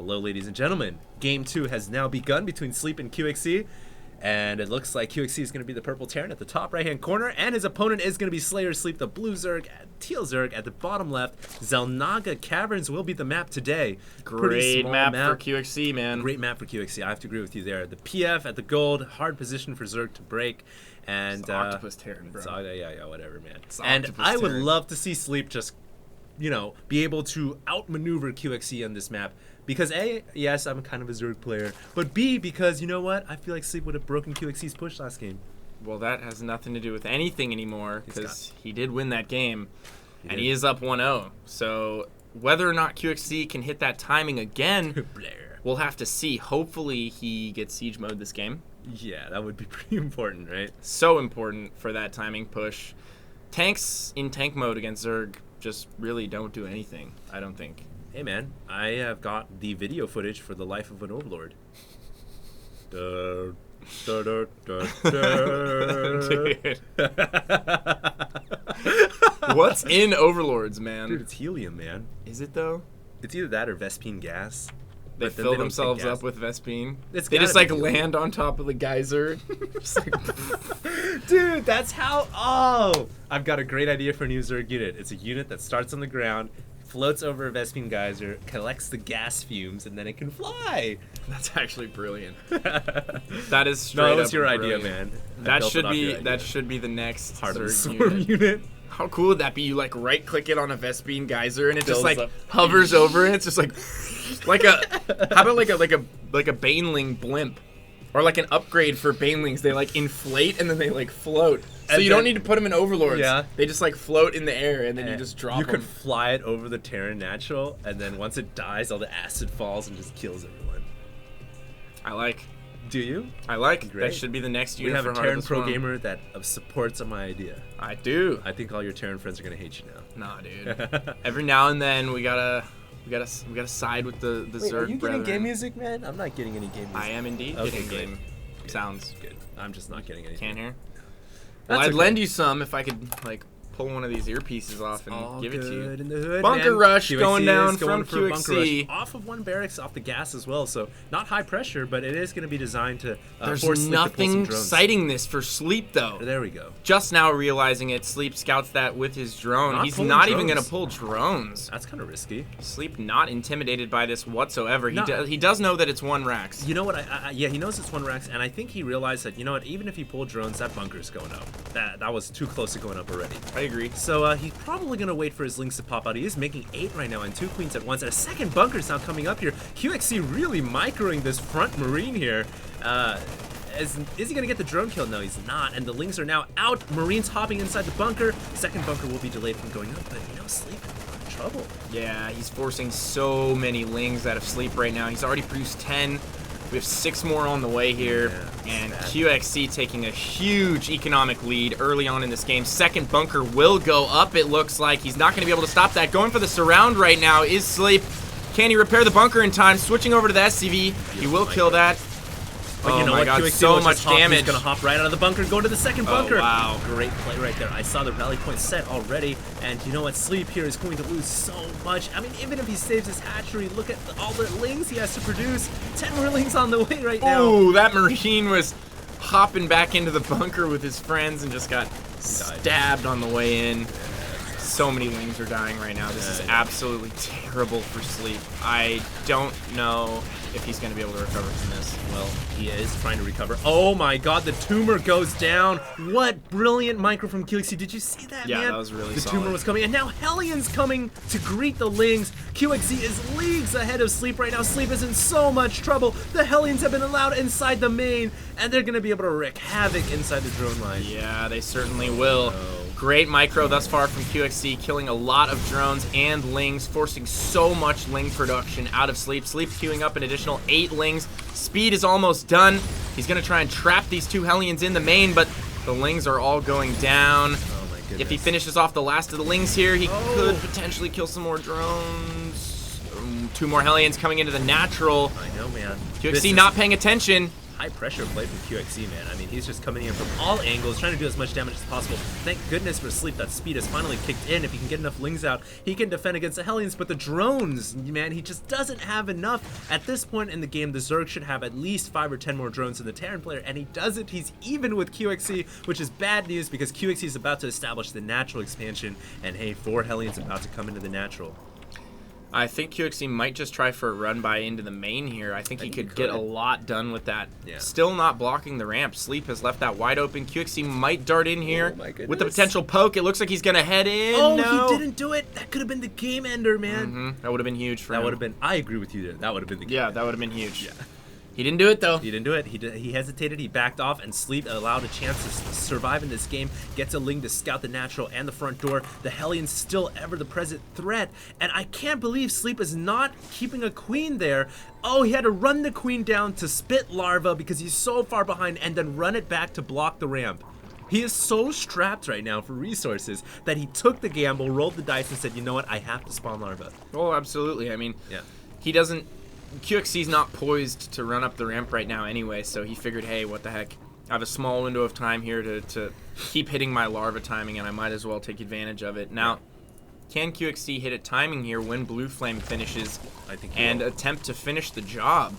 Hello, ladies and gentlemen. Game 2 has now begun between Sleep and QXC. And it looks like QXC is going to be the purple Terran at the top right-hand corner. And his opponent is going to be Slayer Sleep, the blue Zerg, Teal Zerg at the bottom left. Zelnaga Caverns will be the map today. Great map for QXC, man. Great map for QXC. I have to agree with you there. The PF at the gold. Hard position for Zerg to break. And it's Octopus Terran, bro. Yeah, whatever, man. It's and I would Terran. love to see Sleep just, be able to outmaneuver QXC on this map. Because A, yes, I'm kind of a Zerg player, but B, because you know what? I feel like Sleep would have broken QXC's push last game. Well, that has nothing to do with anything anymore, because he did win that game, and he is up 1-0. So whether or not QXC can hit that timing again, we'll have to see. Hopefully he gets siege mode this game. Yeah, that would be pretty important, right? So important for that timing push. Tanks in tank mode against Zerg just really don't do anything, I don't think. Hey man, I have got the video footage for the life of an Overlord. What's in Overlords, man? Dude, it's helium, man. Is it though? It's either that or Vespine gas. They fill themselves up with Vespine. They just like land on top of the geyser. Just like dude, that's how. Oh, I've got a great idea for a new Zerg unit. It's a unit that starts on the ground, floats over a Vespine geyser, collects the gas fumes, and then it can fly. That's actually brilliant. That is straight No, that was up your brilliant. idea, man. That should be the next part of the Zerg swarm unit. How cool would that be? You like right click it on a Vespine geyser and it just like up. hovers over it. It's just like how about like a Baneling blimp? Or like an upgrade for Banelings. They like inflate and then they like float. So And you then- don't need to put them in Overlords. Yeah. They just like float in the air and then you just drop You them. could fly it over the Terran natural, and then once it dies, all the acid falls and just kills everyone. I like. Do you? That Great. should be the next We unit have for a Heart of Terran the pro Swarm. gamer that supports my idea. I do. I think all your Terran friends are gonna hate you now. Nah, dude. Every now and then we gotta side with the Wait, Zerg are you getting brethren. game music, man? I'm not getting any game music. I am indeed Okay, getting great. game sounds. Good. I'm just not getting anything. Can't hear. That's Well, I'd okay. lend you some if I could like pull one of these earpieces off and All give it to you. good in the hood, Bunker man. rush QXC going down is going from for a bunker rush QXC. off of one barracks, off the gas as well. So not high pressure, but it is going to be designed to There's force Sleep to pull some nothing drones. citing this for Sleep though. There we go. Just now realizing it, Sleep scouts that with his drone. Not He's pulling not even drones. going to pull drones. That's kind of risky. Sleep not intimidated by this whatsoever. No. He does know that it's one Rax. You know what? Yeah, he knows it's one racks, and I think he realized that, you know what, even if he pulled drones, that bunker's going up. That was too close to going up already. I agree. So he's probably going to wait for his lings to pop out. He is making 8 right now and 2 queens at once, and a second bunker's now coming up here. QXC really microing this front marine here. Is he going to get the drone kill? No, he's not, and the lings are now out. Marines hopping inside the bunker. Second bunker will be delayed from going up, but Sleep in trouble. Yeah, he's forcing so many lings out of Sleep right now. He's already produced 10. We have 6 more on the way here, and QXC taking a huge economic lead early on in this game. Second bunker will go up, it looks like. He's not going to be able to stop that. Going for the surround right now is Sleep. Can he repair the bunker in time? Switching over to the SCV. He will kill that. But you know my what? God, QXC so was much just hopping. damage. He's gonna hop right out of the bunker, go to the second bunker. Wow. Great play right there. I saw the rally point set already, and you know what? Sleep here is going to lose so much. I mean, even if he saves his hatchery, look at all the lings he has to produce. 10 more lings on the way right now. Ooh, that Marine was hopping back into the bunker with his friends and just got stabbed on the way in. So many lings are dying right now. This is absolutely terrible for Sleep. I don't know if he's going to be able to recover from this. Well, he is trying to recover. Oh my God, the tumor goes down. What brilliant micro from QXC. Did you see that, Yeah, man? that was really The solid. tumor was coming, and now Hellions coming to greet the lings. QXC is leagues ahead of Sleep right now. Sleep is in so much trouble. The Hellions have been allowed inside the main, and they're going to be able to wreak havoc inside the drone line. Yeah, they certainly will. Great micro thus far from QXC, killing a lot of drones and lings, forcing so much ling production out of Sleep. Sleep queuing up an additional 8 lings. Speed is almost done. He's going to try and trap these 2 Hellions in the main, but the lings are all going down. Oh my goodness. If he finishes off the last of the lings here, he could potentially kill some more drones. 2 more Hellions coming into the natural. I know, man. QXC not paying attention. high pressure play from QXC, man. I mean, he's just coming in from all angles, trying to do as much damage as possible. Thank goodness for Sleep that speed has finally kicked in. If he can get enough Lings out, he can defend against the Hellions, but the drones, man, he just doesn't have enough. At this point in the game, the Zerg should have at least 5 or 10 more drones than the Terran player, and he doesn't. He's even with QXC, which is bad news because QXC is about to establish the natural expansion, and hey, 4 Hellions about to come into the natural. I think QXC might just try for a run by into the main here. I think he could get a lot done with that. Yeah. Still not blocking the ramp. Sleep has left that wide open. QXC might dart in here with the potential poke. It looks like he's going to head in. Oh, no. He didn't do it. That could have been the game ender, man. That would have been huge for him. That would have been, I agree with you there. That would have been the game ender. That would have been huge. Yeah. He didn't do it, though. He didn't do it. He hesitated. He backed off, and Sleep allowed a chance to survive in this game. Gets a Ling to scout the natural and the front door. The Hellions still ever the present threat, and I can't believe Sleep is not keeping a queen there. Oh, he had to run the queen down to spit larva because he's so far behind, and then run it back to block the ramp. He is so strapped right now for resources that he took the gamble, rolled the dice, and said, you know what, I have to spawn larva. Oh, absolutely. I mean, he doesn't... QXC's not poised to run up the ramp right now anyway, so he figured, hey, what the heck? I have a small window of time here to keep hitting my larva timing, and I might as well take advantage of it. Now, can QXC hit a timing here when Blue Flame finishes and attempt to finish the job?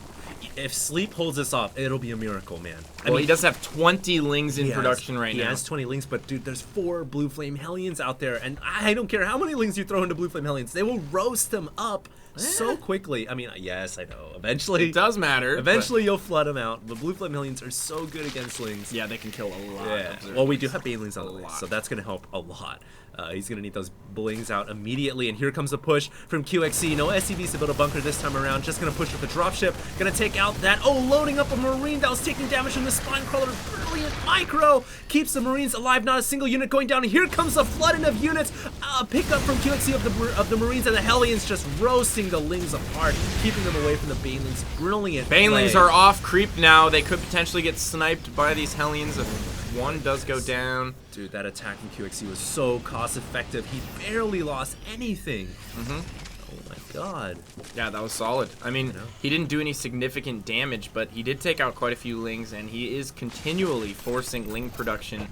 If Sleep holds this off, it'll be a miracle, man. I mean, he does have 20 Lings in production right now. He has 20 Lings, but dude, there's 4 Blue Flame Hellions out there, and I don't care how many Lings you throw into Blue Flame Hellions, they will roast them up so quickly. I mean, yes, I know. Eventually, it does matter. Eventually, you'll flood them out. The Blue Flame Hellions are so good against Lings. Yeah, they can kill a lot. Yeah. Well, we do have Banelings on the way, so that's gonna help a lot. He's gonna need those blings out immediately, and here comes a push from QXC. No SCVs to build a bunker this time around. Just gonna push with the dropship. Gonna take out that. Oh, loading up a Marine that was taking damage from the spine crawler. Brilliant micro keeps the Marines alive. Not a single unit going down. And here comes a flooding of units. Pick up from QXC of the Marines, and the Hellions just roasting the Lings apart, keeping them away from the Banelings. Brilliant. Banelings are off creep now. They could potentially get sniped by these Hellions if one does go down. Dude, that attack from QXC was so cost effective. He barely lost anything. Oh my god. Yeah, that was solid. I mean, he didn't do any significant damage, but he did take out quite a few Lings, and he is continually forcing Ling production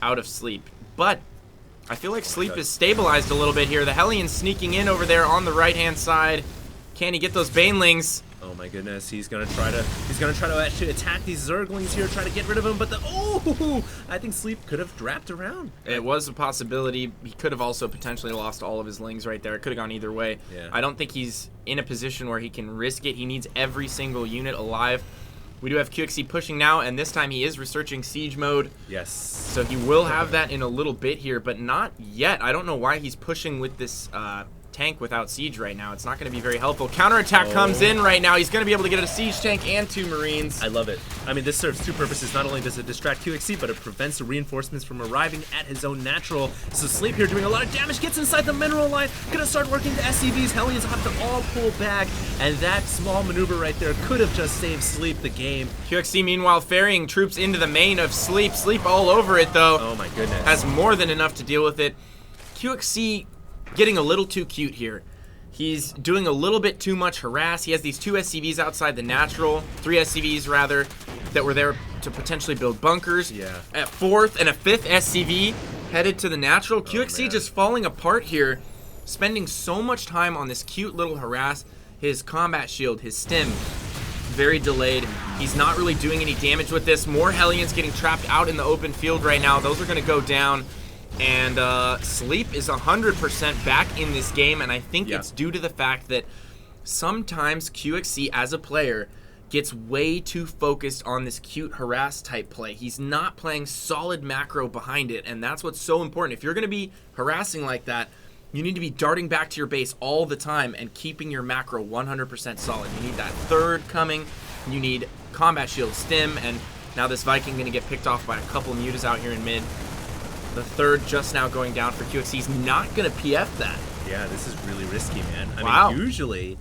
out of Sleep. But I feel like Sleep is stabilized a little bit here. The Hellions sneaking in over there on the right-hand side. Can he get those Banelings? Oh my goodness, he's gonna try to actually attack these Zerglings here, try to get rid of them, but I think Sleep could have wrapped around. It was a possibility. He could have also potentially lost all of his Lings right there. It could have gone either way. Yeah. I don't think he's in a position where he can risk it. He needs every single unit alive. We do have QXC pushing now, and this time he is researching siege mode. Yes. So he will have that in a little bit here, but not yet. I don't know why he's pushing with this tank without siege right now. It's not going to be very helpful. Counterattack comes in right now. He's going to be able to get a siege tank and 2 Marines. I love it. I mean, this serves 2 purposes. Not only does it distract QXC, but it prevents the reinforcements from arriving at his own natural. So Sleep here doing a lot of damage, gets inside the mineral line, gonna start working the SCVs. Hellions have to all pull back, and that small maneuver right there could have just saved Sleep the game. QXC meanwhile ferrying troops into the main of Sleep. Sleep all over it though. Oh my goodness. Has more than enough to deal with it. QXC getting a little too cute here. He's doing a little bit too much harass. He has these 2 SCVs outside the natural, 3 SCVs rather, that were there to potentially build bunkers. Yeah. At 4th and a 5th SCV headed to the natural. QXC just falling apart here, spending so much time on this cute little harass. His combat shield, his stim, very delayed. He's not really doing any damage with this. More Hellions getting trapped out in the open field right now. Those are going to go down. And Sleep is 100% back in this game, and I think it's due to the fact that sometimes QXC as a player gets way too focused on this cute harass type play. He's not playing solid macro behind it, and that's what's so important. If you're going to be harassing like that, you need to be darting back to your base all the time and keeping your macro 100% solid. You need that 3rd coming, you need combat shield stim, and now this Viking going to get picked off by a couple mutas out here in mid. The 3rd just now going down for QXC. He's not going to PF that. Yeah, this is really risky, man. Wow. I mean, usually,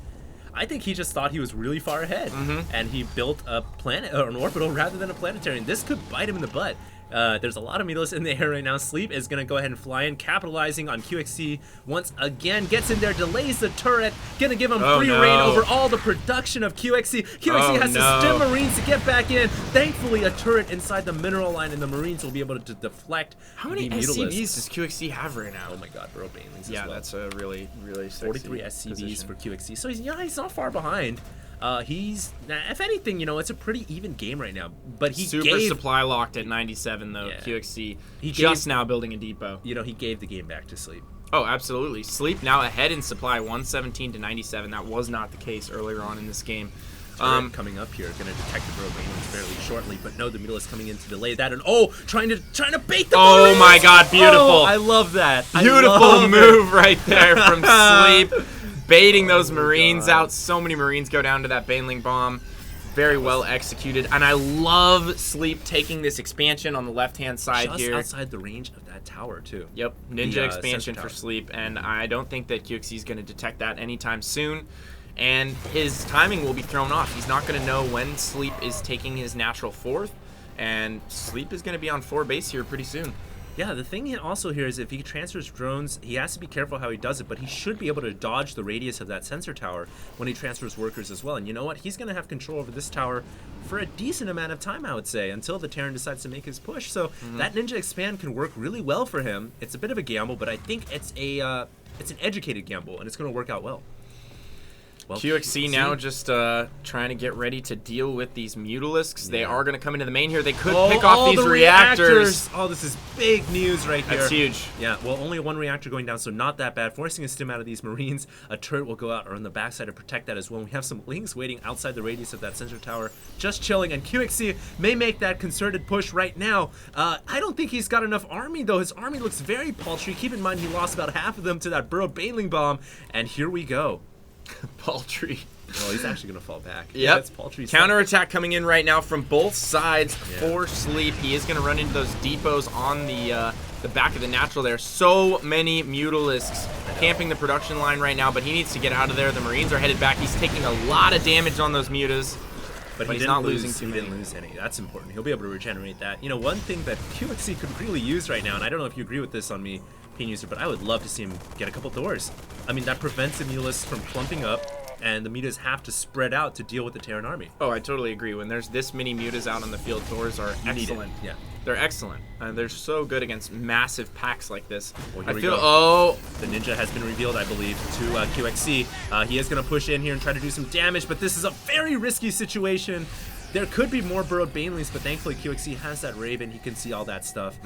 I think he just thought he was really far ahead, and he built a planet, or an orbital rather than a planetary, and this could bite him in the butt. There's a lot of Mutalisk in the air right now. Sleep is going to go ahead and fly in, capitalizing on QXC once again. Gets in there, delays the turret. Going to give him free reign over all the production of QXC. QXC has to stim Marines to get back in. Thankfully, a turret inside the mineral line, and the Marines will be able to deflect. How many SCVs does QXC have right now? Oh my god, bro, Banelings yeah, as well. That's a really, really sexy 43 SCVs position for QXC. So he's not far behind. He's, if anything, you know, it's a pretty even game right now. But he super supply locked at 97 though. QXC just now building a depot. You know, he gave the game back to Sleep. Oh, absolutely. Sleep now ahead in supply, 117 to 97. That was not the case earlier on in this game. Coming up here, going to detect the Banelings fairly shortly, but no, the Mutalisk coming in to delay that, and trying to bait the Marines! My god, beautiful! Oh, I love that. Beautiful move right there from Sleep. Baiting those Marines out. So many Marines go down to that Baneling bomb. Very well executed. And I love Sleep taking this expansion on the left-hand side here. Just outside the range of that tower, too. Yep, Ninja expansion for Sleep. And I don't think that QXC is going to detect that anytime soon. And his timing will be thrown off. He's not going to know when Sleep is taking his natural fourth. And Sleep is going to be on 4 base here pretty soon. Yeah, the thing also here is if he transfers drones, he has to be careful how he does it, but he should be able to dodge the radius of that sensor tower when he transfers workers as well. And you know what? He's going to have control over this tower for a decent amount of time, I would say, until the Terran decides to make his push. So that Ninja Expand can work really well for him. It's a bit of a gamble, but I think it's an educated gamble, and it's going to work out well. QXC now just trying to get ready to deal with these Mutalisks. They are going to come into the main here. They could pick off these reactors. Oh, this is big news right here. That's huge. Yeah, well, only one reactor going down, so not that bad. Forcing a stim out of these Marines. A turret will go out or on the backside to protect that as well. We have some Lings waiting outside the radius of that sensor tower, just chilling, and QXC may make that concerted push right now. I don't think he's got enough army, though. His army looks very paltry. Keep in mind he lost about half of them to that Burrow Baneling bomb, and here we go. Paltry. Oh, he's actually going to fall back. Yep. Yeah, it's paltry. Counterattack coming in right now from both sides for Sleep. He is going to run into those depots on the back of the natural there. So many Mutalisks camping the production line right now, but he needs to get out of there. The Marines are headed back. He's taking a lot of damage on those Mutas. But he's not losing too many. He didn't lose any. That's important. He'll be able to regenerate that. You know, one thing that QXC could really use right now, and I don't know if you agree with this on me, Peen User, but I would love to see him get a couple doors. I mean, that prevents the Mutalisks from clumping up, and the Mutas have to spread out to deal with the Terran army. Oh, I totally agree. When there's this many Mutas out on the field, doors are excellent. Yeah. They're excellent. And they're so good against massive packs like this. Well, I feel, the Ninja has been revealed, I believe, to QXC. He is going to push in here and try to do some damage, but this is a very risky situation. There could be more burrowed Banelings, but thankfully QXC has that Raven. He can see all that stuff.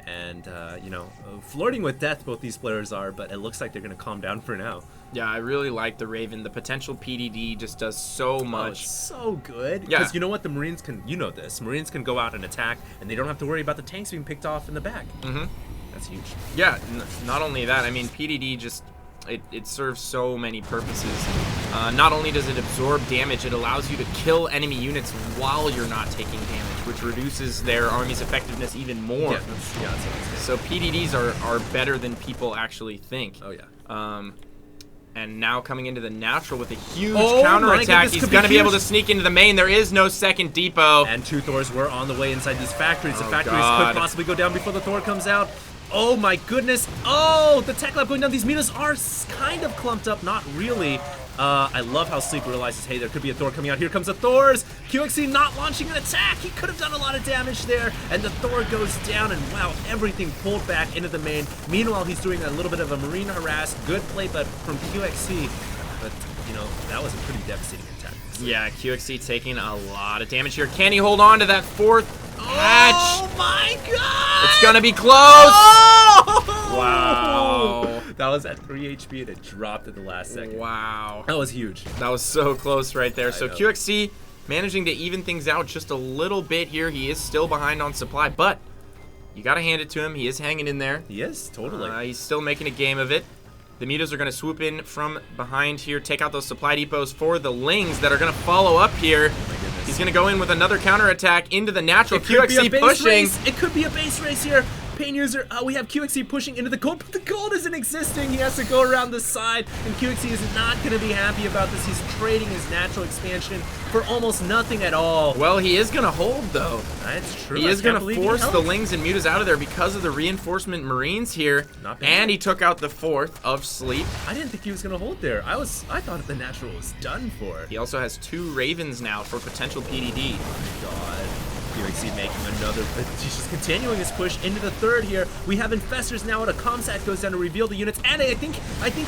And, you know, flirting with death both these players are, but it looks like they're going to calm down for now. Yeah, I really like the Raven. The potential PDD just does so much. Oh, it's so good. Yeah. Because you know what? The Marines can, you know this, Marines can go out and attack, and they don't have to worry about the tanks being picked off in the back. That's huge. Yeah, not only that, I mean, PDD just... It serves so many purposes. Not only does it absorb damage, it allows you to kill enemy units while you're not taking damage, which reduces their army's effectiveness even more. Yeah, that's so PDDs are better than people actually think. Oh, yeah. And now coming into the natural with a huge counterattack, he's going to be able to sneak into the main. There is no second depot. And 2 Thors were on the way inside these factories. The factories could possibly go down before the Thor comes out. Oh my goodness. Oh, the tech lab going down. These Mutas are kind of clumped up. Not really. I love how Sleep realizes, hey, there could be a Thor coming out. Here comes the Thors. QXC not launching an attack. He could have done a lot of damage there. And the Thor goes down, and wow, everything pulled back into the main. Meanwhile, he's doing a little bit of a Marine harass. Good play, but from QXC. But, you know, that was a pretty devastating attack. Yeah, QXC taking a lot of damage here. Can he hold on to that 4th hatch? Oh my god! It's gonna be close! Oh! Wow. That was at 3 HP and it dropped at the last second. Wow. That was huge. That was so close right there. So QXC managing to even things out just a little bit here. He is still behind on supply, but you gotta hand it to him. He is hanging in there. He is, totally. He's still making a game of it. The Mutas are going to swoop in from behind here, take out those supply depots for the Lings that are going to follow up here. Oh my goodness. He's going to go in with another counterattack into the natural. QXC pushing. It could be a base race here. Pain user, we have QXC pushing into the gold, but the gold isn't existing. He has to go around the side, and QXC is not going to be happy about this. He's trading his natural expansion for almost nothing at all. Well, he is going to hold, though. That's true. He is going to force the Lings and Mutas out of there because of the reinforcement Marines here. And he took out the 4th of Sleep. I didn't think he was going to hold there. I thought the natural was done for. He also has 2 Ravens now for potential PDD. Oh my god. QXC making another, he's just continuing his push into the 3rd here. We have Infestors now, and a Comsat goes down to reveal the units, and I think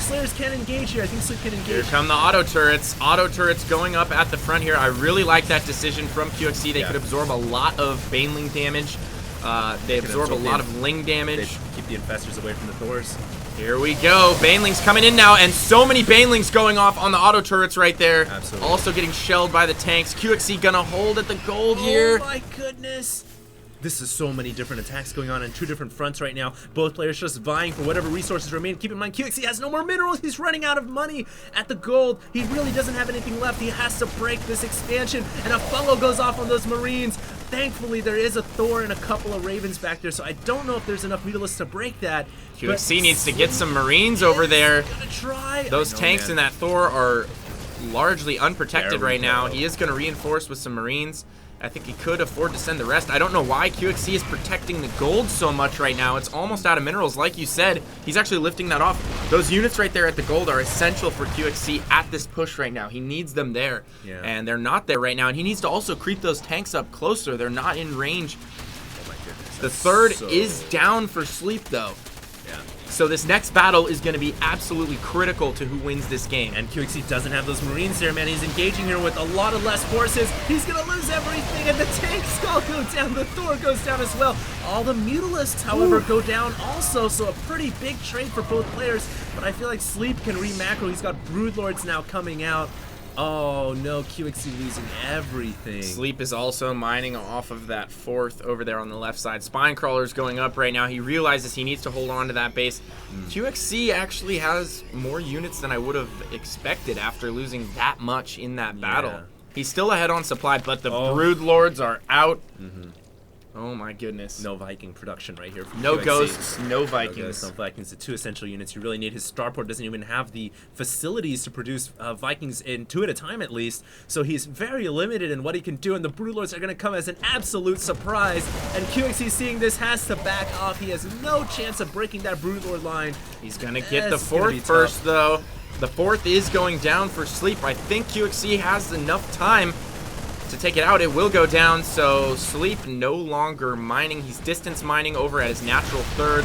Slayers can engage here. I think Sleep can engage. Here come the auto turrets. Auto turrets going up at the front here. I really like that decision from QXC. They could absorb a lot of Baneling damage. They absorb a lot of Ling damage. They keep the Infestors away from the Thors. Here we go. Banelings coming in now, and so many Banelings going off on the auto turrets right there. Absolutely. Also getting shelled by the tanks. QXC gonna hold at the gold here. Oh my goodness. This is so many different attacks going on 2 different fronts right now. Both players just vying for whatever resources remain. Keep in mind, QXC has no more minerals. He's running out of money at the gold. He really doesn't have anything left. He has to break this expansion, and a fungo goes off on those Marines. Thankfully, there is a Thor and a couple of Ravens back there, so I don't know if there's enough Mutalisks to break that. QXC needs to get some Marines over there. Gonna try. Those tanks in that Thor are largely unprotected right now. He is going to reinforce with some Marines. I think he could afford to send the rest. I don't know why QXC is protecting the gold so much right now. It's almost out of minerals. Like you said, he's actually lifting that off. Those units right there at the gold are essential for QXC at this push right now. He needs them there, and they're not there right now. And he needs to also creep those tanks up closer. They're not in range. Oh my goodness. The 3rd is down for Sleep, though. Yeah. So this next battle is going to be absolutely critical to who wins this game. And QXC doesn't have those Marines there, man. He's engaging here with a lot of less forces. He's going to lose everything, and the tanks all go down. The Thor goes down as well. All the Mutalisks, however, go down also, so a pretty big trade for both players. But I feel like Sleep can re-macro. He's got Broodlords now coming out. Oh no, QXC losing everything. Sleep is also mining off of that 4th over there on the left side. Spinecrawler's going up right now. He realizes he needs to hold on to that base. QXC actually has more units than I would have expected after losing that much in that battle. He's still ahead on supply, but the Broodlords are out. Oh my goodness. No Viking production right here from No QXC. Ghosts, no Vikings. No Ghosts, no Vikings. The 2 essential units you really need. His starport doesn't even have the facilities to produce Vikings in 2 at a time at least, so he's very limited in what he can do, and the Broodlords are going to come as an absolute surprise, and QXC seeing this has to back off. He has no chance of breaking that Broodlord line. He's going to get the 4th first, though. The 4th is going down for Sleep. I think QXC has enough time to take it out. It will go down, so Sleep no longer mining. He's distance mining over at his natural 3rd.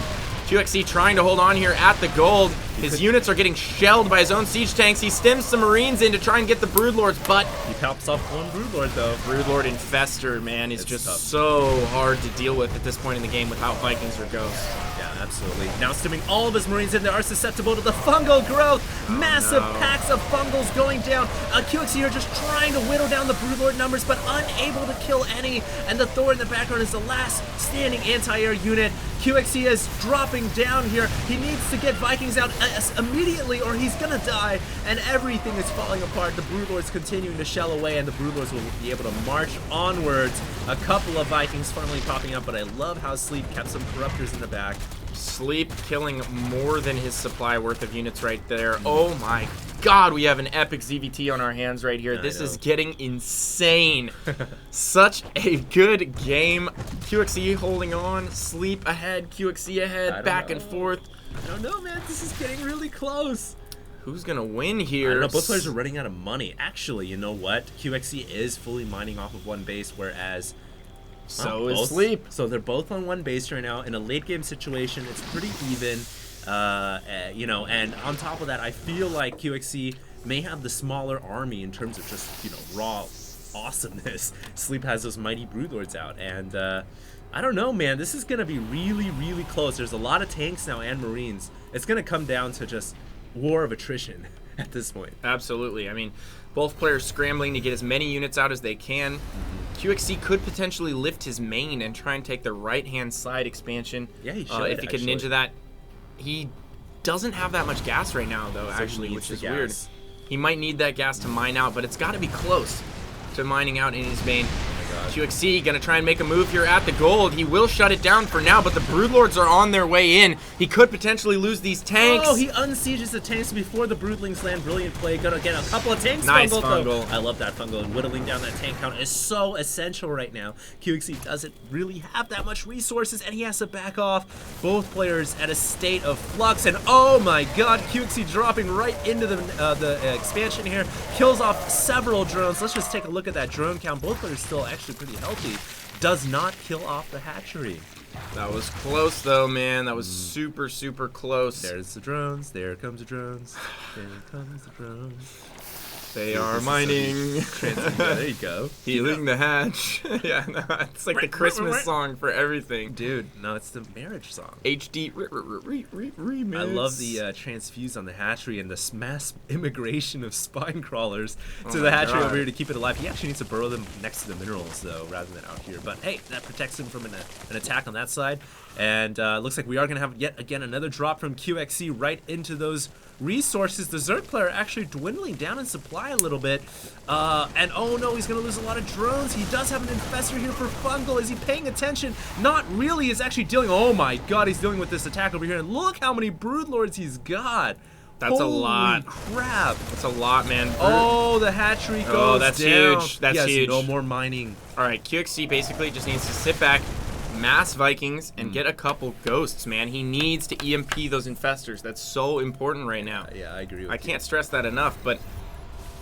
QXC trying to hold on here at the gold. His units are getting shelled by his own siege tanks. He stems some Marines in to try and get the Broodlords, but he pops off one Broodlord though. Broodlord Infestor, man, is just tough. so hard to deal with at this point in the game without Vikings or Ghosts. Yeah, absolutely. Now stemming all of his Marines in, they are susceptible to the fungal growth. Massive packs of fungals going down. QXC here just trying to whittle down the Broodlord numbers, but unable to kill any. And the Thor in the background is the last standing anti-air unit. QXC is dropping down here. He needs to get Vikings out immediately or he's gonna die, and everything is falling apart. The Broodlords continuing to shell away, and the Broodlords will be able to march onwards. A couple of Vikings finally popping up, but I love how Sleep kept some Corruptors in the back. Sleep killing more than his supply worth of units right there. Oh my god, we have an epic ZVT on our hands right here. This is getting insane. Such a good game. QXC holding on, Sleep ahead, QXC ahead, back and forth. I don't know, man. This is getting really close. Who's gonna win here? I don't know. Both players are running out of money. Actually, you know what? QXC is fully mining off of one base, whereas so is Sleep. So they're both on one base right now in a late game situation. It's pretty even, you know. And on top of that, I feel like QXC may have the smaller army in terms of just, you know, raw awesomeness. Sleep has those mighty Broodlords out, and I don't know, man. This is gonna be really, really close. There's a lot of tanks now and Marines. It's gonna come down to just war of attrition at this point. Absolutely. I mean, both players scrambling to get as many units out as they can. QXC could potentially lift his main and try and take the right-hand side expansion. Yeah, he should, if he could ninja that. He doesn't have that much gas right now, though, actually, which is weird. He might need that gas to mine out, but it's got to be close to mining out in his main. God. QXC gonna try and make a move here at the gold. He will shut it down for now, but the Broodlords are on their way in. He could potentially lose these tanks. Oh, he unsieges the tanks before the Broodlings land. Brilliant play. Gonna get a couple of tanks. Nice fungled, fungal. I love that fungal, and whittling down that tank count is so essential right now. QXC doesn't really have that much resources, and he has to back off. Both players at a state of flux, and oh my God, QXC dropping right into the expansion here. Kills off several drones. Let's just take a look at that drone count. Both players still actually pretty healthy. Does not kill off the hatchery. That was close though, man. That was super, super close. There's the drones. There comes the drones. There comes the drones. They are mining. There you go. Healing the hatch. Yeah, no, it's like the Christmas song for everything. Dude, no, it's the marriage song. HD remix. I love the transfuse on the hatchery and the mass immigration of spine crawlers to the hatchery over here to keep it alive. He actually needs to burrow them next to the minerals, though, rather than out here. But hey, that protects him from an attack on that side. And looks like we are going to have yet again another drop from QXC right into those resources. The Zerg player actually dwindling down in supply a little bit. And oh no, he's going to lose a lot of drones. He does have an infestor here for fungal. Is he paying attention? Not really. He's actually dealing. Oh my God, he's dealing with this attack over here. And look how many Broodlords he's got. That's a lot. Holy crap. That's a lot, man. Oh, the hatchery goes Oh, that's down. huge. That's yes, huge. No more mining. All right, QXC basically just needs to sit back, mass Vikings, and get a couple ghosts, man. He needs to EMP those infestors. That's so important right now. Yeah, I agree with I you. can't stress that enough, but,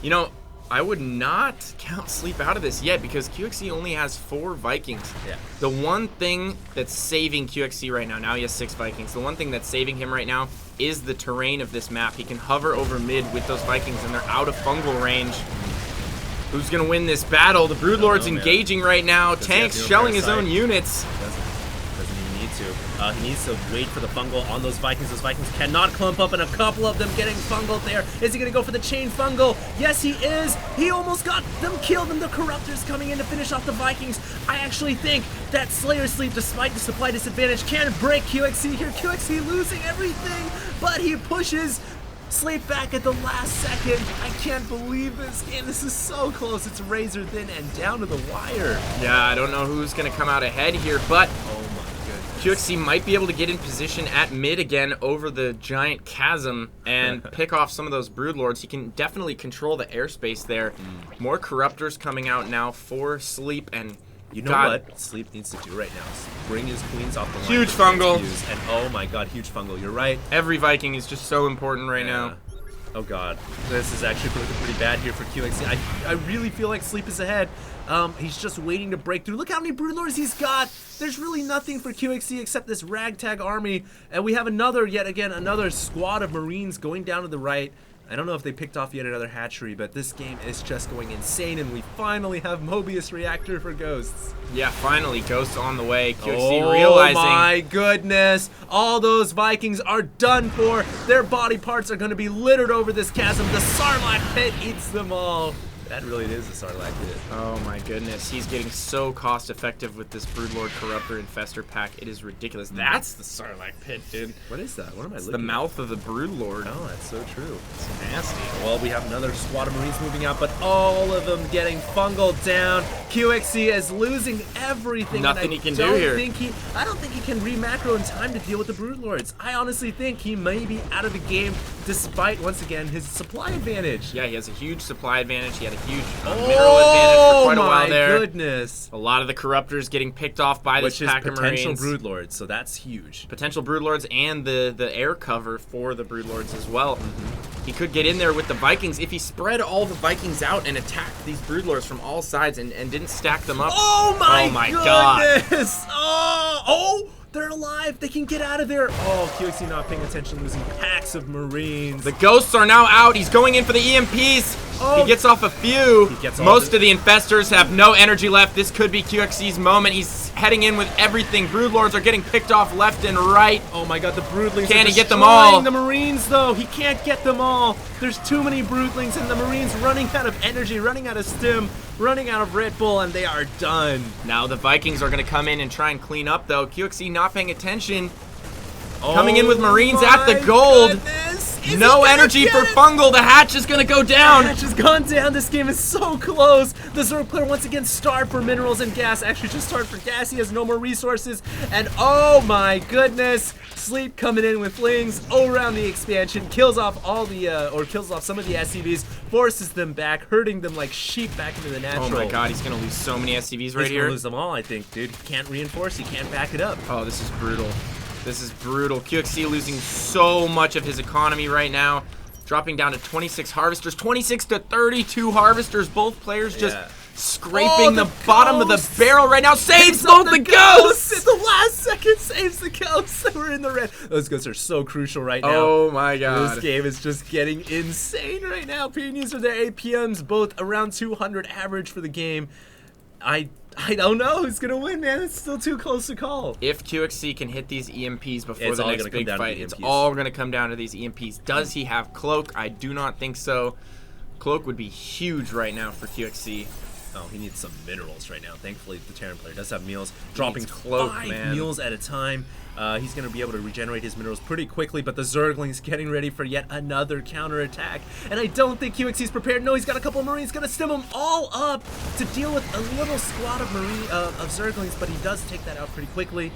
you know, I would not count Sleep out of this yet because QXC only has 4 Vikings. Yeah. The one thing that's saving QXC right now he has 6 Vikings. The one thing that's saving him right now is the terrain of this map. He can hover over mid with those Vikings, and they're out of fungal range. Who's going to win this battle? The Broodlord's engaging right now. Tanks shelling his own units. Doesn't even need to. He needs to wait for the fungal on those Vikings. Those Vikings cannot clump up, and a couple of them getting fungal there. Is he going to go for the chain fungal? Yes, he is. He almost got them killed, and the Corruptors coming in to finish off the Vikings. I actually think that Slayer Sleep, despite the supply disadvantage, can break QXC here. QXC losing everything, but he pushes Sleep back at the last second. I can't believe this game. This is so close. It's razor thin and down to the wire. Yeah, I don't know who's going to come out ahead here, but Oh my goodness. QXC might be able to get in position at mid again over the giant chasm and pick off some of those Broodlords. He can definitely control the airspace there. More Corruptors coming out now for Sleep, and You know what Sleep needs to do right now is bring his queens off the line. Huge for fungal. transfuse, and oh my God, huge fungal. You're right. every Viking is just so important right now. Oh God, this is actually looking pretty bad here for QXC. I really feel like Sleep is ahead. He's just waiting to break through. Look how many Broodlords he's got. There's really nothing for QXC except this ragtag army. And we have yet again, another squad of Marines going down to the right. I don't know if they picked off yet another hatchery, but this game is just going insane, and we finally have Mobius Reactor for Ghosts. Yeah, finally, Ghosts on the way. QXC Oh realizing. my goodness! All those Vikings are done for. Their body parts are going to be littered over this chasm. The Sarlacc pit eats them all. That really is a Sarlacc pit. Oh my goodness, he's getting so cost effective with this Broodlord Corruptor Infestor pack. It is ridiculous. That's the Sarlacc pit, dude. What is that? What am I looking The mouth of the Broodlord. Oh, that's so true. It's nasty. Well, we have another squad of Marines moving out, but all of them getting fungal down. QXC is losing everything. Nothing he can do here. I don't think he can re-macro in time to deal with the Broodlords. I honestly think he may be out of the game despite, once again, his supply advantage. Yeah, he has a huge supply advantage. He had a huge mineral advantage for quite a while there. Oh my goodness. A lot of the Corruptors getting picked off by this pack of potential Marines. Broodlords, so that's huge. Potential Broodlords and the air cover for the Broodlords as well. He could get in there with the Vikings if he spread all the Vikings out and attacked these Broodlords from all sides and didn't stack them up. Oh my God. goodness! Oh, they're alive. They can get out of there. Oh, QXC not paying attention, losing packs of Marines. The Ghosts are now out. He's going in for the EMPs. Oh. He gets off a few. He gets all Most the- of the Infestors have no energy left. This could be QXC's moment. He's heading in with everything. Broodlords are getting picked off left and right. Oh my God, the Broodlings Can are he get them destroying all? the Marines, though. He can't get them all. There's too many Broodlings, and the Marines running out of energy, running out of stim, running out of Red Bull, and they are done. Now the Vikings are going to come in and try and clean up, though. QXC not paying attention. Coming in with Marines at the gold. Goodness. No energy for Fungal. The hatch is going to go down. The hatch has gone down. This game is so close. The Zerg player once again starved for minerals and gas. Actually, just starved for gas. He has no more resources. And oh my goodness, Sleep coming in with flings around the expansion, kills off all the, kills off some of the SCVs, forces them back, hurting them like sheep back into the natural. Oh my god, he's going to lose so many SCVs right here. He's going to lose them all, I think, dude. He can't reinforce. He can't back it up. Oh, this is brutal. This is brutal. QXC losing so much of his economy right now. Dropping down to 26 harvesters. 26 to 32 harvesters. Both players just scraping the bottom of the barrel right now. Saves both the ghosts! At the last second, saves the ghosts that were in the red. Those ghosts are so crucial right now. Oh my god. This game is just getting insane right now. Peonies are their APMs, both around 200 average for the game. I don't know who's gonna win, man. It's still too close to call. If QXC can hit these EMPs before the next big fight, it's all gonna come down to these EMPs. Does he have Cloak? I do not think so. Cloak would be huge right now for QXC. Oh, he needs some minerals right now. Thankfully, the Terran player does have meals, dropping Cloak, 5 meals at a time. He's going to be able to regenerate his minerals pretty quickly, but the Zergling's getting ready for yet another counterattack. And I don't think QXC's prepared. No, he's got a couple of Marines, going to stim them all up to deal with a little squad of Zerglings, but he does take that out pretty quickly.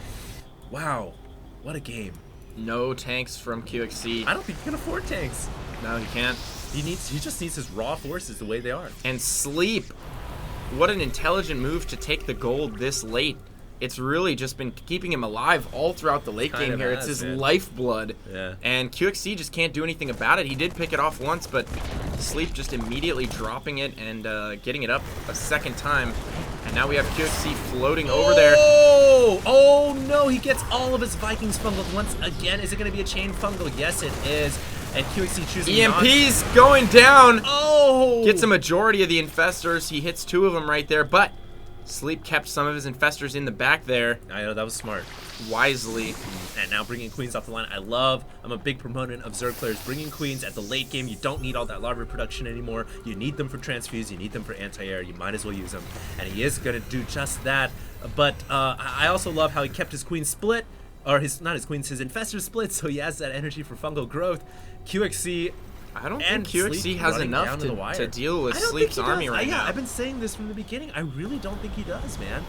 Wow, what a game. No tanks from QXC. I don't think he can afford tanks. No, he can't. He just needs his raw forces the way they are. And Sleep. What an intelligent move to take the gold this late. It's really just been keeping him alive all throughout the late game here. It's his lifeblood. Yeah. And QXC just can't do anything about it. He did pick it off once, but Sleep just immediately dropping it and getting it up a second time. And now we have QXC floating over there. Oh no, he gets all of his Vikings fungled once again. Is it going to be a chain fungal? Yes, it is. And QXC choosing EMP's going down. Oh! Gets a majority of the infestors. He hits 2 of them right there, but Sleep kept some of his infestors in the back there. I know, that was smart. Wisely. And now bringing queens off the line. I'm a big proponent of Zerg players bringing queens at the late game. You don't need all that larva production anymore. You need them for transfuse. You need them for anti-air. You might as well use them. And he is going to do just that. But I also love how he kept his queen split. Or his infestors split, so he has that energy for fungal growth. QXC, I don't think QXC has enough to deal with Sleep's army right now. Yeah, I've been saying this from the beginning. I really don't think he does, man.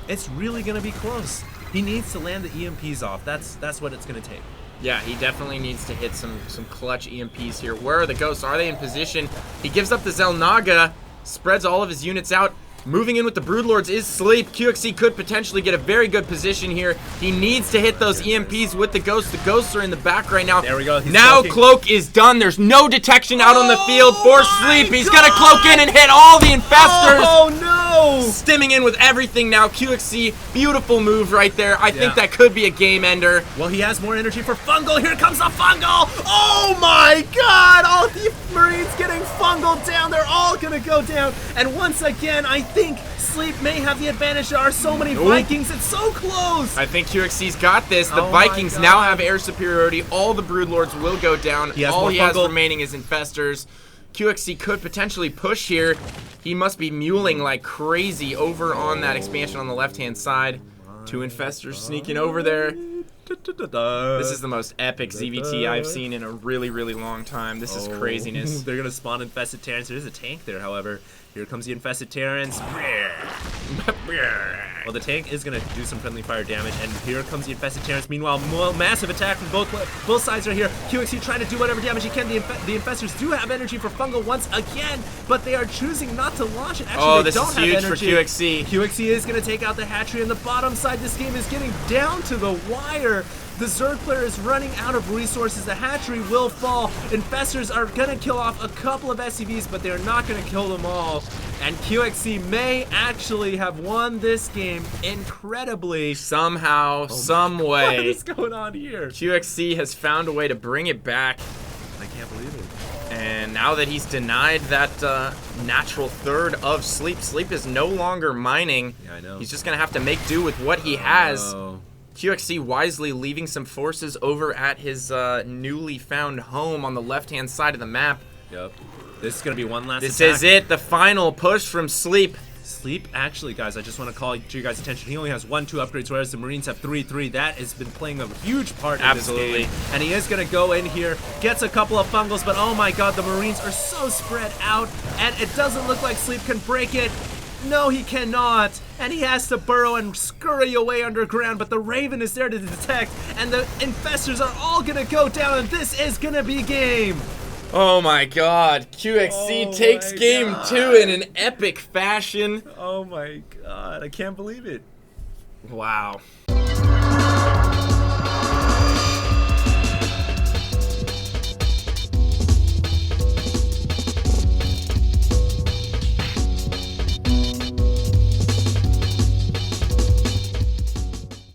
It's really gonna be close. He needs to land the EMPs off. That's what it's gonna take. Yeah, he definitely needs to hit some clutch EMPs here. Where are the ghosts? Are they in position? He gives up the Zelnaga, spreads all of his units out. Moving in with the Broodlords is Sleep. QXC could potentially get a very good position here. He needs to hit those EMPs with the Ghosts. The Ghosts are in the back right now. There we go. Now Cloak is done. There's no detection out on the field for Sleep. He's going to cloak in and hit all the infestors. Oh, no. Stimming in with everything now. QXC, beautiful move right there. I think that could be a game ender. Well, he has more energy for Fungal. Here comes the Fungal. Oh, my God. All the Marines getting Fungal down. They're all going to go down. And once again, I think Sleep may have the advantage. There are so many Vikings. It's so close. I think QXC's got this. The Vikings now have air superiority. All the Broodlords will go down. All he has remaining is infestors. QXC could potentially push here. He must be muling like crazy over on that expansion on the left-hand side. 2 infestors sneaking over there. This is the most epic ZVT I've seen in a really, really long time. This is craziness. They're going to spawn infested Terrans. There is a tank there, however. Here comes the infested Terrans. Well, the tank is going to do some friendly fire damage, and here comes the infested Terrans. Meanwhile, massive attack from both sides right here. QXC trying to do whatever damage he can. The infestors do have energy for Fungal once again, but they are choosing not to launch it. Actually, they don't have energy. This is huge for QXC. QXC is going to take out the hatchery on the bottom side. This game is getting down to the wire. The Zerg player is running out of resources. The hatchery will fall. Infestors are going to kill off a couple of SCVs, but they're not going to kill them all. And QXC may actually have won this game incredibly. Somehow, some way. What is going on here? QXC has found a way to bring it back. I can't believe it. And now that he's denied that natural third of Sleep, Sleep is no longer mining. Yeah, I know. He's just going to have to make do with what he has. QXC wisely leaving some forces over at his newly found home on the left-hand side of the map. Yep. This is going to be one last This attack. is it, the final push from Sleep. Sleep, actually, guys, I just want to call to your guys' attention. He only has 1-2 upgrades, whereas the Marines have 3-3. That has been playing a huge part in this game. And he is going to go in here, gets a couple of fungals, but oh my god, the Marines are so spread out, and it doesn't look like Sleep can break it. No, he cannot, and he has to burrow and scurry away underground, but the Raven is there to detect, and the Infestors are all going to go down, and this is going to be game. Oh my god, QXC takes game 2 in an epic fashion. Oh my god, I can't believe it. Wow.